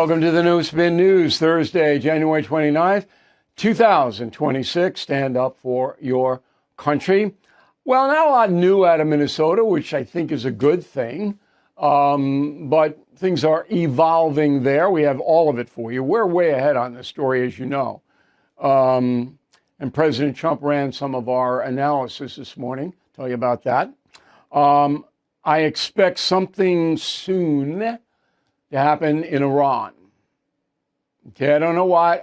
welcome to the No Spin News, Thursday, January 29th, 2026. Stand up for your country. Well, not a lot new out of Minnesota, which I think is a good thing, but things are evolving there. We have all of it for you. We're way ahead on this story, as you know. And President Trump ran some of our analysis this morning. Tell you about that. I expect something soon to happen in Iran. Okay, I don't know why.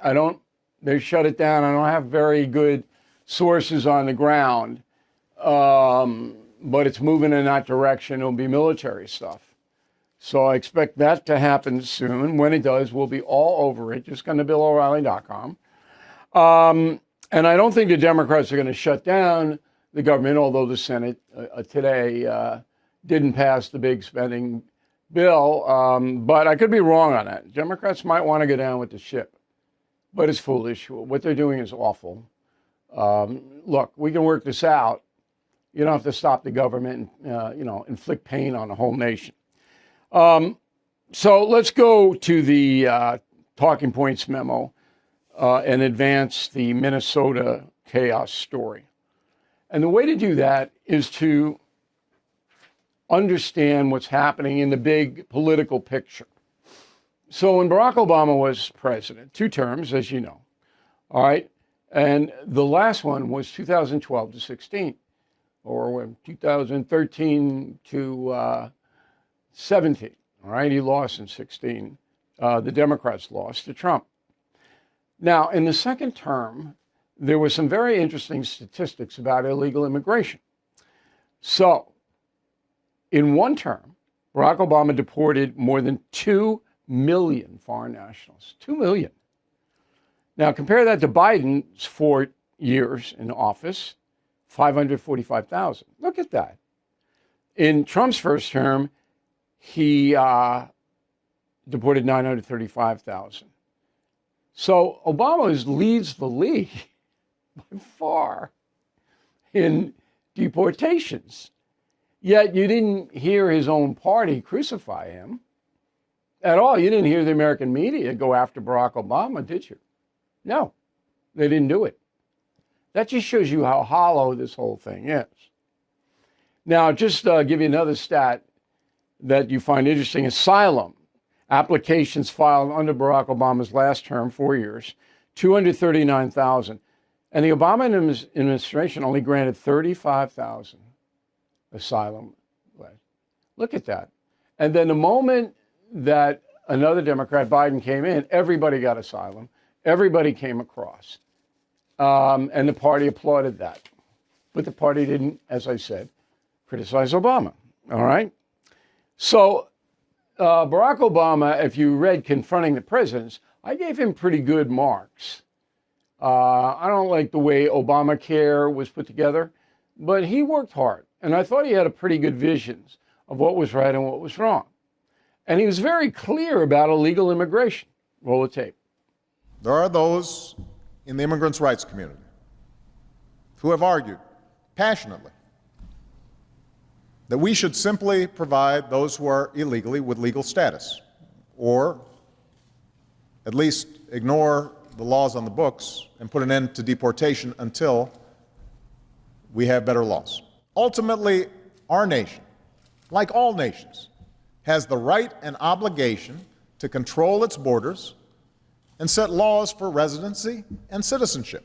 They shut it down. I don't have very good sources on the ground, but it's moving in that direction. It'll be military stuff. So I expect that to happen soon. When it does, we'll be all over it. Just go to BillO'Reilly.com. And I don't think the Democrats are going to shut down the government, although the Senate today didn't pass the big spending bill. But I could be wrong on that. Democrats might want to go down with the ship, but it's foolish. What they're doing is awful. Look, we can work this out. You don't have to stop the government and inflict pain on the whole nation. So let's go to the Talking Points memo and advance the Minnesota chaos story. And the way to do that is to understand what's happening in the big political picture. So when Barack Obama was president, 2 terms, as you know, all right, and the last one was 2012 to 16, or 2013 to 17, all right, he lost in 16. The Democrats lost to Trump. Now, in the second term, there were some very interesting statistics about illegal immigration. So, in one term, Barack Obama deported more than 2 million foreign nationals. 2 million. Now, compare that to Biden's 4 years in office, 545,000. Look at that. In Trump's first term, he deported 935,000. So Obama leads the league by far in deportations. Yet you didn't hear his own party crucify him at all. You didn't hear the American media go after Barack Obama, did you? No, they didn't do it. That just shows you how hollow this whole thing is. Now, just give you another stat that you find interesting. Asylum applications filed under Barack Obama's last term, 4 years, 239,000. And the Obama administration only granted 35,000 asylum. Look at that. And then the moment that another Democrat, Biden, came in, everybody got asylum. Everybody came across. And the party applauded that. But the party didn't, as I said, criticize Obama. All right? So Barack Obama, if you read Confronting the Presidents, I gave him pretty good marks. I don't like the way Obamacare was put together, but he worked hard. And I thought he had a pretty good vision of what was right and what was wrong. And he was very clear about illegal immigration. Roll the tape. There are those in the immigrants' rights community who have argued passionately that we should simply provide those who are illegally with legal status, or at least ignore the laws on the books and put an end to deportation until we have better laws. Ultimately, our nation, like all nations, has the right and obligation to control its borders and set laws for residency and citizenship.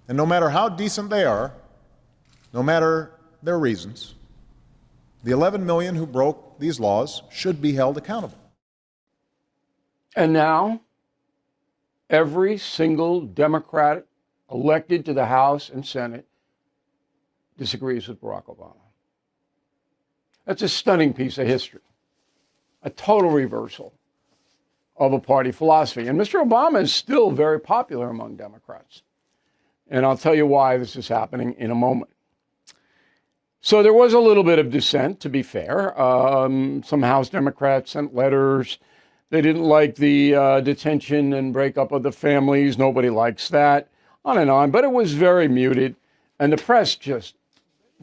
And no matter how decent they are, no matter their reasons, the 11 million who broke these laws should be held accountable. And now, every single Democrat elected to the House and Senate disagrees with Barack Obama. That's a stunning piece of history, a total reversal of a party philosophy. And Mr. Obama is still very popular among Democrats. And I'll tell you why this is happening in a moment. So there was a little bit of dissent, to be fair. Some House Democrats sent letters. They didn't like the detention and breakup of the families. Nobody likes that. On and on. But it was very muted. And the press just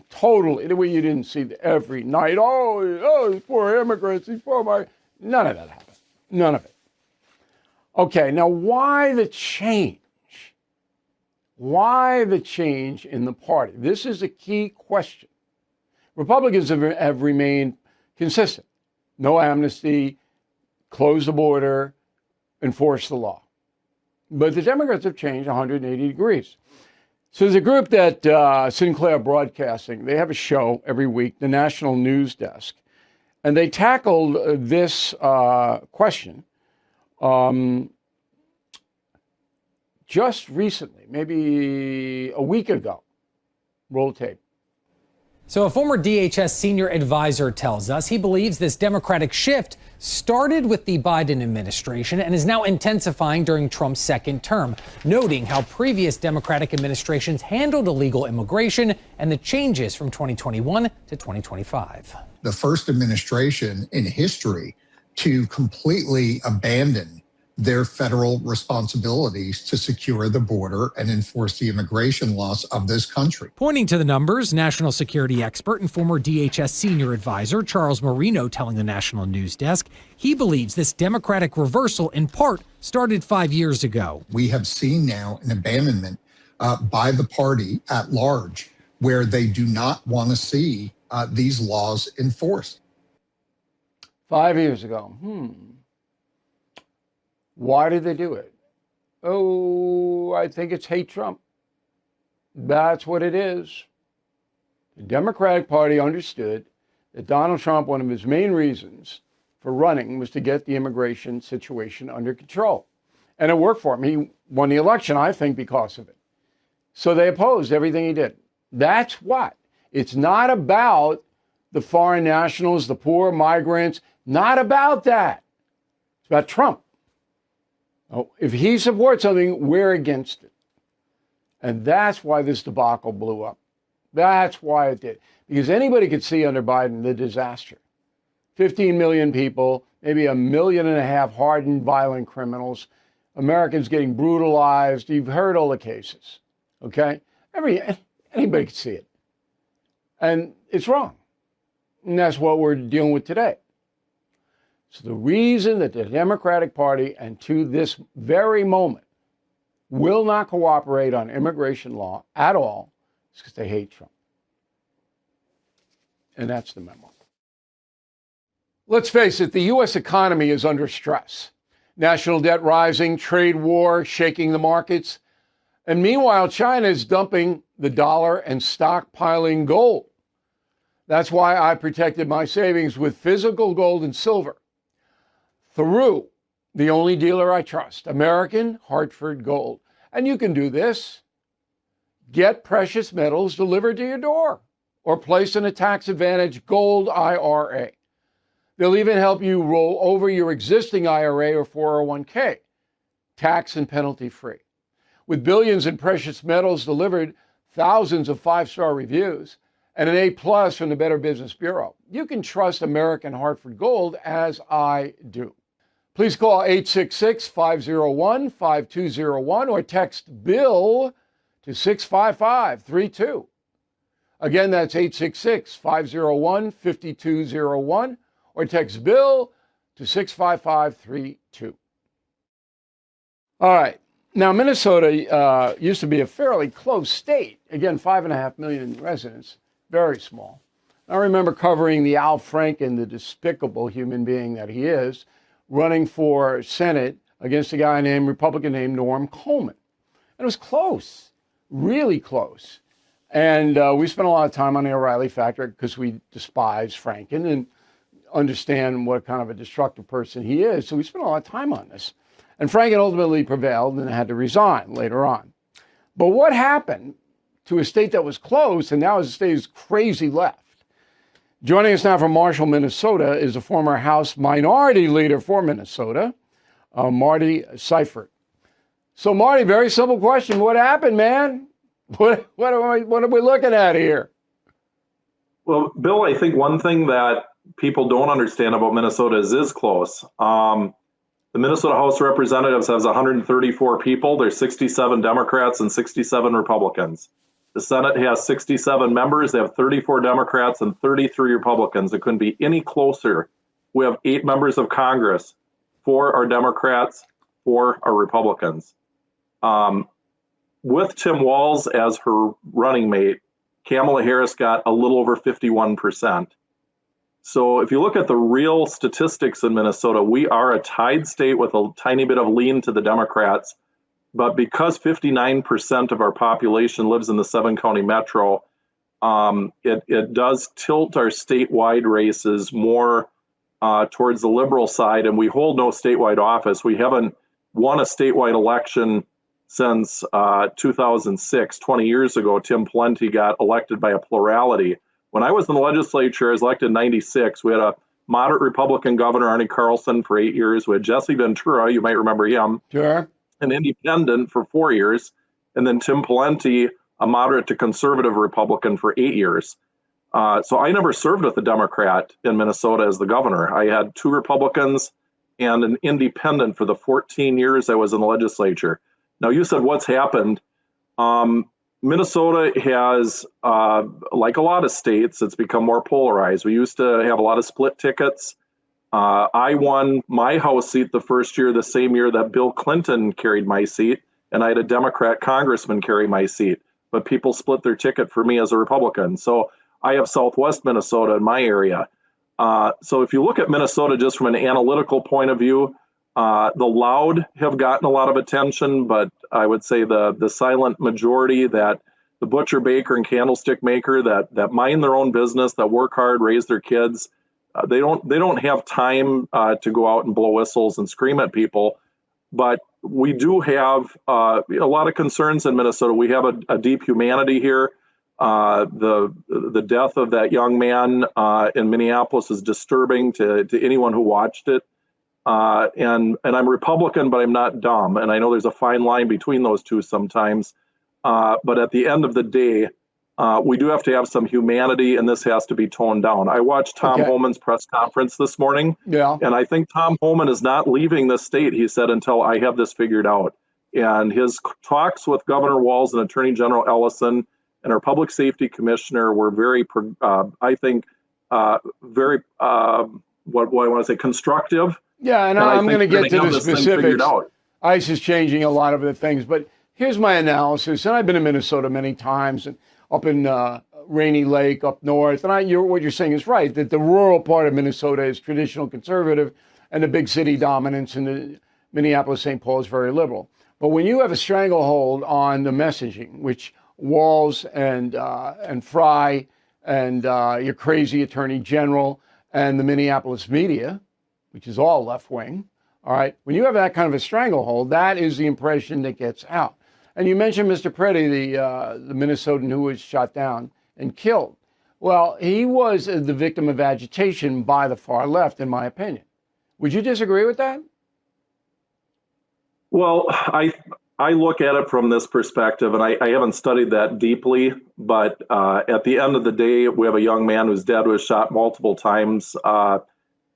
totally, the way you didn't see every night, oh, these poor immigrants, these poor, None of that happened. None of it. Okay, now why the change? Why the change in the party? This is a key question. Republicans have remained consistent. No amnesty, close the border, enforce the law. But the Democrats have changed 180 degrees. So there's a group that Sinclair Broadcasting, they have a show every week, the National News Desk, and they tackled this question just recently, maybe a week ago. Roll tape. So a former DHS senior advisor tells us he believes this Democratic shift started with the Biden administration and is now intensifying during Trump's second term, noting how previous Democratic administrations handled illegal immigration and the changes from 2021 to 2025. The first administration in history to completely abandon their federal responsibilities to secure the border and enforce the immigration laws of this country. Pointing to the numbers, national security expert and former DHS senior advisor Charles Marino telling the National News Desk he believes this Democratic reversal in part started 5 years ago. We have seen now an abandonment by the party at large where they do not want to see these laws enforced. 5 years ago. Why did they do it? Oh, I think it's hate Trump. That's what it is. The Democratic Party understood that Donald Trump, one of his main reasons for running was to get the immigration situation under control. And it worked for him. He won the election, I think, because of it. So they opposed everything he did. That's what. It's not about the foreign nationals, the poor, migrants. Not about that. It's about Trump. Oh, if he supports something, we're against it. And that's why this debacle blew up. That's why it did. Because anybody could see under Biden the disaster. 15 million people, maybe 1.5 million hardened, violent criminals, Americans getting brutalized. You've heard all the cases, okay? Anybody could see it. And it's wrong. And that's what we're dealing with today. So the reason that the Democratic Party, and to this very moment, will not cooperate on immigration law at all is because they hate Trump. And that's the memo. Let's face it, the U.S. economy is under stress. National debt rising, trade war shaking the markets. And meanwhile, China is dumping the dollar and stockpiling gold. That's why I protected my savings with physical gold and silver through the only dealer I trust, American Hartford Gold. And you can do this. Get precious metals delivered to your door or place in a tax-advantaged gold IRA. They'll even help you roll over your existing IRA or 401k, tax and penalty free. With billions in precious metals delivered, thousands of 5-star reviews, and an A+ from the Better Business Bureau, you can trust American Hartford Gold as I do. Please call 866-501-5201 or text BILL to 65532. Again, that's 866-501-5201 or text BILL to 65532. All right. Now, Minnesota used to be a fairly close state. Again, 5.5 million residents, very small. I remember covering the Al Franken, the despicable human being that he is, running for Senate against a guy named Republican named Norm Coleman. And it was close, really close. And we spent a lot of time on the O'Reilly factor because we despise Franken and understand what kind of a destructive person he is. So we spent a lot of time on this. And Franken ultimately prevailed and had to resign later on. But what happened to a state that was close and now is a state is crazy left? Joining us now from Marshall, Minnesota, is a former House Minority Leader for Minnesota, Marty Seifert. So, Marty, very simple question. What happened, man? What are we looking at here? Well, Bill, I think one thing that people don't understand about Minnesota is close. The Minnesota House of Representatives has 134 people. There's 67 Democrats and 67 Republicans. The Senate has 67 members. They have 34 Democrats and 33 Republicans. It couldn't be any closer we have 8 members of Congress. 4 are Democrats, 4 are Republicans. With Tim Walz as her running mate, Kamala Harris got a little over 51%. So if you look at the real statistics in Minnesota, we are a tied state with a tiny bit of lean to the Democrats. But because 59% of our population lives in the 7-county metro, it does tilt our statewide races more towards the liberal side, and we hold no statewide office. We haven't won a statewide election since 2006. 20 years ago, Tim Pawlenty got elected by a plurality. When I was in the legislature, I was elected in 96. We had a moderate Republican governor, Arnie Carlson, for 8 years. We had Jesse Ventura, you might remember him. Sure. An independent for 4 years, and then Tim Pawlenty, a moderate to conservative Republican, for 8 years. So I never served with a Democrat in Minnesota as the governor. I had 2 Republicans and an independent for the 14 years I was in the legislature. Now, you said what's happened. Minnesota has, like a lot of states, it's become more polarized. We used to have a lot of split tickets. I won my House seat the first year, the same year that Bill Clinton carried my seat, and I had a Democrat congressman carry my seat. But people split their ticket for me as a Republican. So I have Southwest Minnesota in my area. So if you look at Minnesota just from an analytical point of view, the loud have gotten a lot of attention, but I would say the silent majority, that the butcher, baker, and candlestick maker that mind their own business, that work hard, raise their kids, they don't have time to go out and blow whistles and scream at people. But we do have a lot of concerns in Minnesota. We have a deep humanity here. The death of that young man in Minneapolis is disturbing to anyone who watched it. And I'm Republican, but I'm not dumb. And I know there's a fine line between those two sometimes. But at the end of the day, we do have to have some humanity, and this has to be toned down. I watched Tom Homan's press conference this morning, and I think Tom Homan is not leaving the state, he said, until I have this figured out. And his talks with Governor Walz and Attorney General Ellison and our public safety commissioner were very, I think, very, what do I want to say, constructive. Yeah, and I'm going to get to the specifics. ICE is changing a lot of the things, but here's my analysis. And I've been in Minnesota many times, and up in Rainy Lake, up north. And what you're saying is right, that the rural part of Minnesota is traditional conservative, and the big city dominance in the Minneapolis, St. Paul is very liberal. But when you have a stranglehold on the messaging, which Walz and Frey and your crazy attorney general and the Minneapolis media, which is all left wing, all right, when you have that kind of a stranglehold, that is the impression that gets out. And you mentioned Mr. Preddy, the Minnesotan who was shot down and killed. Well, he was the victim of agitation by the far left, in my opinion. Would you disagree with that? Well, I look at it from this perspective, and I haven't studied that deeply, but at the end of the day, we have a young man whose dad was shot multiple times.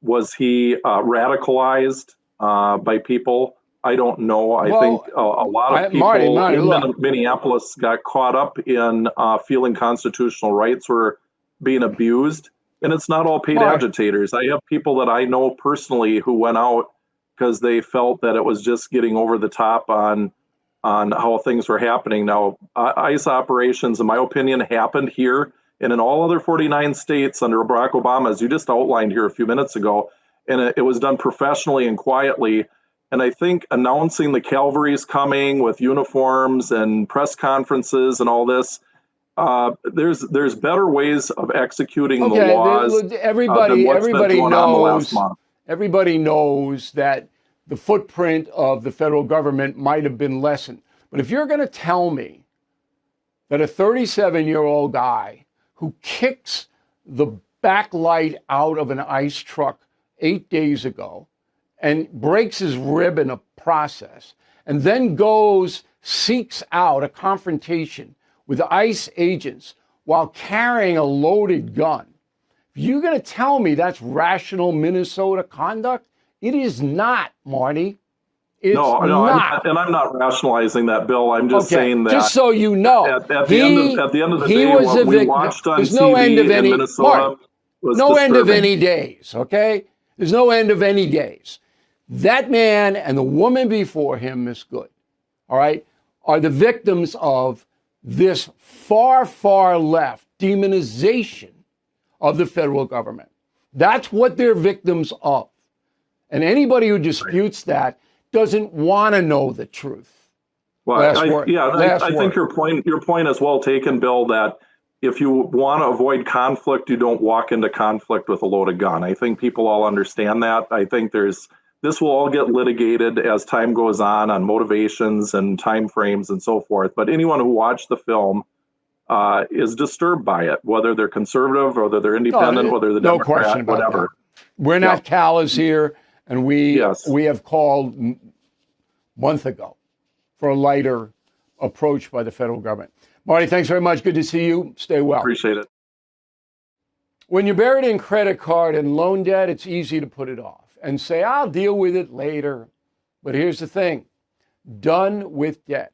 Was he radicalized by people? I don't know. I think a lot of people in Minneapolis got caught up in feeling constitutional rights were being abused. And it's not all paid agitators. I have people that I know personally who went out because they felt that it was just getting over the top on how things were happening. Now, ICE operations, in my opinion, happened here and in all other 49 states under Barack Obama, as you just outlined here a few minutes ago. And it was done professionally and quietly. And I think announcing the cavalry is coming with uniforms and press conferences and all this, there's better ways of executing the laws. Everybody knows that the footprint of the federal government might have been lessened. But if you're going to tell me that a 37-year-old guy who kicks the backlight out of an ICE truck 8 days ago and breaks his rib in a process, and then seeks out a confrontation with ICE agents while carrying a loaded gun. If you're going to tell me that's rational Minnesota conduct, it is not, Marty. It's not. I'm not rationalizing that, Bill. I'm just saying that. Just so you know, at the end of the day, what we watched on TV in Minnesota was no end of any days, okay? There's no end of any days. That man and the woman before him, Miss Good, all right, are the victims of this far, far left demonization of the federal government. That's what they're victims of. And anybody who disputes that doesn't want to know the truth. Well, I think your point is well taken, Bill, that if you want to avoid conflict, you don't walk into conflict with a loaded gun. I think people all understand that. I think this will all get litigated as time goes on motivations and time frames and so forth. But anyone who watched the film is disturbed by it, whether they're conservative, whether they're independent, whether they're Democrat, whatever. We're not callous here, and we have called a month ago for a lighter approach by the federal government. Marty, thanks very much. Good to see you. Stay well. Appreciate it. When you're buried in credit card and loan debt, it's easy to put it off and say, I'll deal with it later. But here's the thing. Done with Debt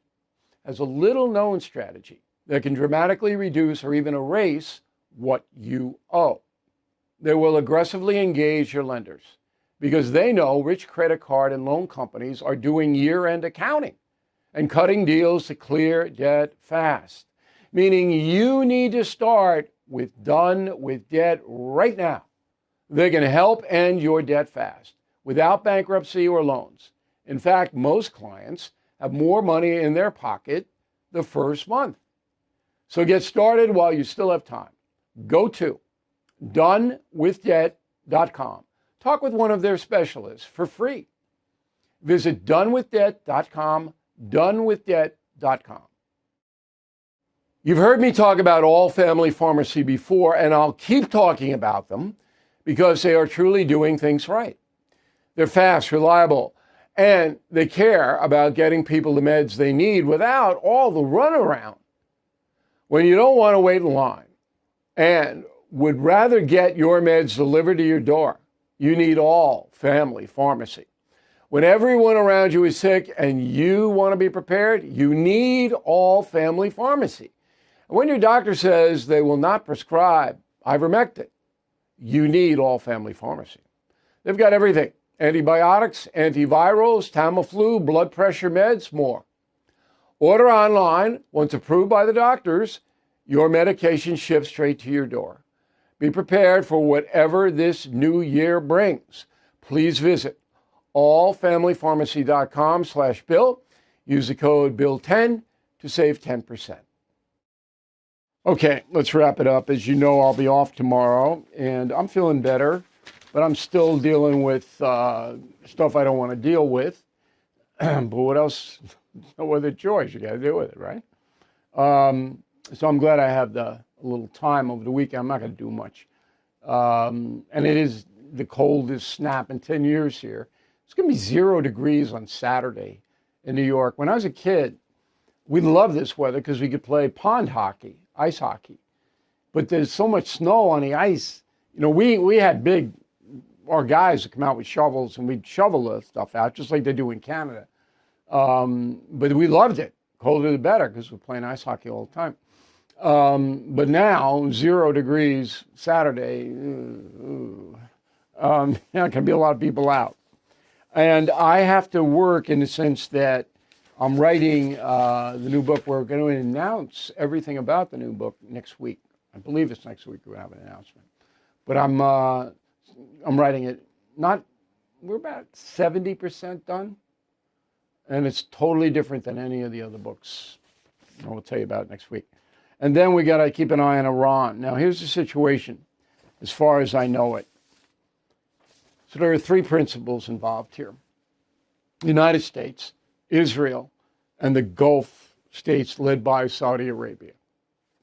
has a little known strategy that can dramatically reduce or even erase what you owe. They will aggressively engage your lenders because they know rich credit card and loan companies are doing year-end accounting and cutting deals to clear debt fast, meaning you need to start with Done with Debt right now. They can help end your debt fast without bankruptcy or loans. In fact, most clients have more money in their pocket the first month. So get started while you still have time. Go to donewithdebt.com. Talk with one of their specialists for free. Visit donewithdebt.com, donewithdebt.com. You've heard me talk about All Family Pharmacy before, and I'll keep talking about them because they are truly doing things right. They're fast, reliable, and they care about getting people the meds they need without all the runaround. When you don't want to wait in line and would rather get your meds delivered to your door, you need All Family Pharmacy. When everyone around you is sick and you want to be prepared, you need All Family Pharmacy. And when your doctor says they will not prescribe ivermectin, you need All Family Pharmacy. They've got everything: antibiotics, antivirals, Tamiflu, blood pressure meds, more. Order online. Once approved by the doctors, your medication ships straight to your door. Be prepared for whatever this new year brings. Please visit allfamilypharmacy.com/Bill. Use the code BILL10 to save 10%. Okay, let's wrap it up. As you know, I'll be off tomorrow, and I'm feeling better, but I'm still dealing with stuff I don't want to deal with. But what else? No other choice. You got to deal with it, right? So I'm glad I have a little time over the weekend. I'm not going to do much. And it is the coldest snap in 10 years here. It's going to be 0 degrees on Saturday in New York. When I was a kid, we loved this weather because we could play pond hockey, ice hockey. But there's so much snow on the ice. You know, we had our guys would come out with shovels and we'd shovel the stuff out just like they do in Canada. But we loved it. Colder the better because we're playing ice hockey all the time. But now 0 degrees Saturday, there can be a lot of people out. And I have to work in the sense that I'm writing the new book. We're going to announce everything about the new book next week. I believe it's next week we'll have an announcement. But I'm writing it. We're about 70% done. And it's totally different than any of the other books. I will tell you about it next week. And then we got to keep an eye on Iran. Now, here's the situation, as far as I know it. So there are 3 principles involved here: the United States, Israel, and the Gulf states led by Saudi Arabia.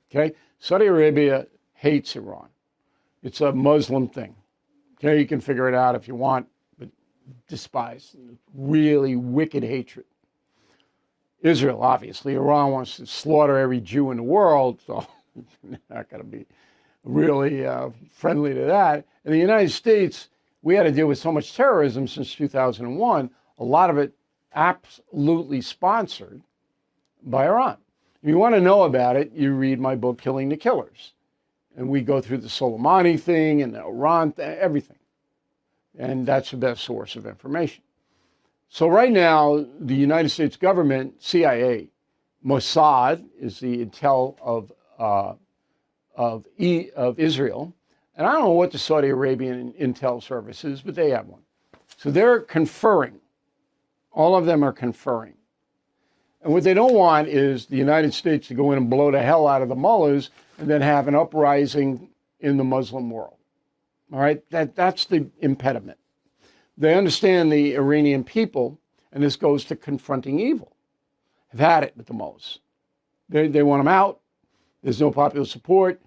Okay? Saudi Arabia hates Iran. It's a Muslim thing. Okay? You can figure it out if you want, but despise. Really wicked hatred. Israel, obviously. Iran wants to slaughter every Jew in the world, so not going to be really friendly to that. In the United States, we had to deal with so much terrorism since 2001, a lot of it absolutely sponsored by Iran. If you want to know about it, you read my book, Killing the Killers. And we go through the Soleimani thing and the Iran thing, everything. And that's the best source of information. So right now, the United States government, CIA, Mossad is the intel of Israel. And I don't know what the Saudi Arabian intel service is, but they have one. So they're conferring. All of them are conferring. And what they don't want is the United States to go in and blow the hell out of the mullahs and then have an uprising in the Muslim world. All right, that's the impediment. They understand the Iranian people, and this goes to confronting evil, have had it with the mullahs. They want them out. There's no popular support.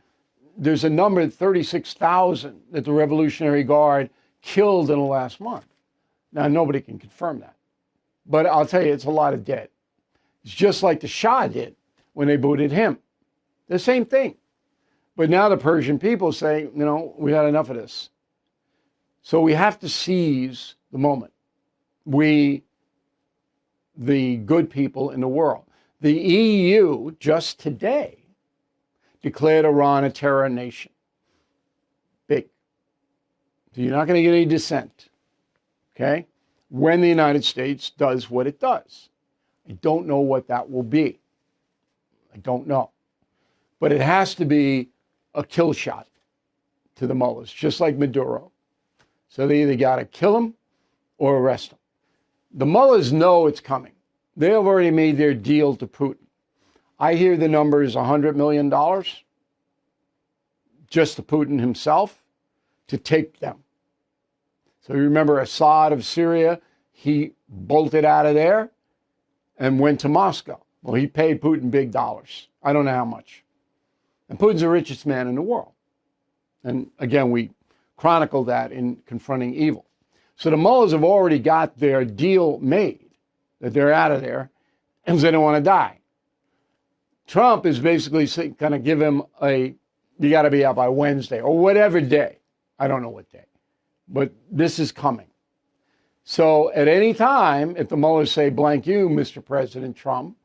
There's a number, 36,000, that the Revolutionary Guard killed in the last month. Now, nobody can confirm that. But I'll tell you, it's a lot of dead. It's just like the Shah did when they booted him. The same thing. But now the Persian people say, we had enough of this. So we have to seize the moment. We, the good people in the world. The EU just today declared Iran a terror nation. Big. So you're not going to get any dissent, okay, when the United States does what it does. I don't know what that will be. I don't know. But it has to be a kill shot to the mullahs, just like Maduro. So they either got to kill him or arrest him. The mullahs know it's coming. They have already made their deal to Putin. I hear the number is $100 million just to Putin himself to take them. So you remember Assad of Syria, he bolted out of there and went to Moscow. Well, he paid Putin big dollars. I don't know how much. And Putin's the richest man in the world. And again, we chronicle that in Confronting Evil. So the mullahs have already got their deal made, that they're out of there, and they don't want to die. Trump is basically going to give him you got to be out by Wednesday or whatever day. I don't know what day, but this is coming. So at any time, if the mullahs say, blank you, Mr. President Trump,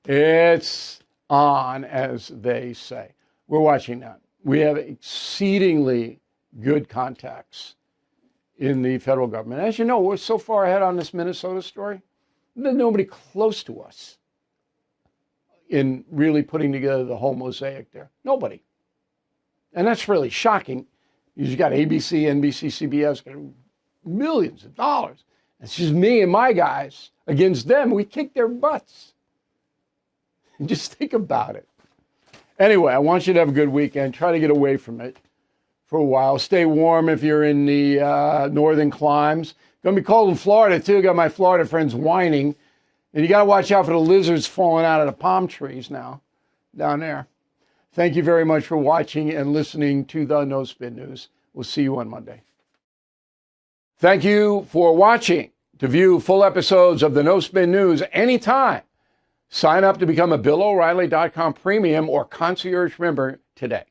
it's on, as they say. We're watching that. We have exceedingly good contacts in the federal government. As you know, we're so far ahead on this Minnesota story. There's nobody close to us in really putting together the whole mosaic there. Nobody. And that's really shocking. You've got ABC, NBC, CBS, got millions of dollars. It's just me and my guys against them. We kick their butts. Just think about it. Anyway, I want you to have a good weekend. Try to get away from it for a while. Stay warm if you're in the northern climes. Going to be cold in Florida, too. Got my Florida friends whining. And you got to watch out for the lizards falling out of the palm trees now down there. Thank you very much for watching and listening to the No Spin News. We'll see you on Monday. Thank you for watching. To view full episodes of the No Spin News anytime, sign up to become a BillO'Reilly.com premium or concierge member today.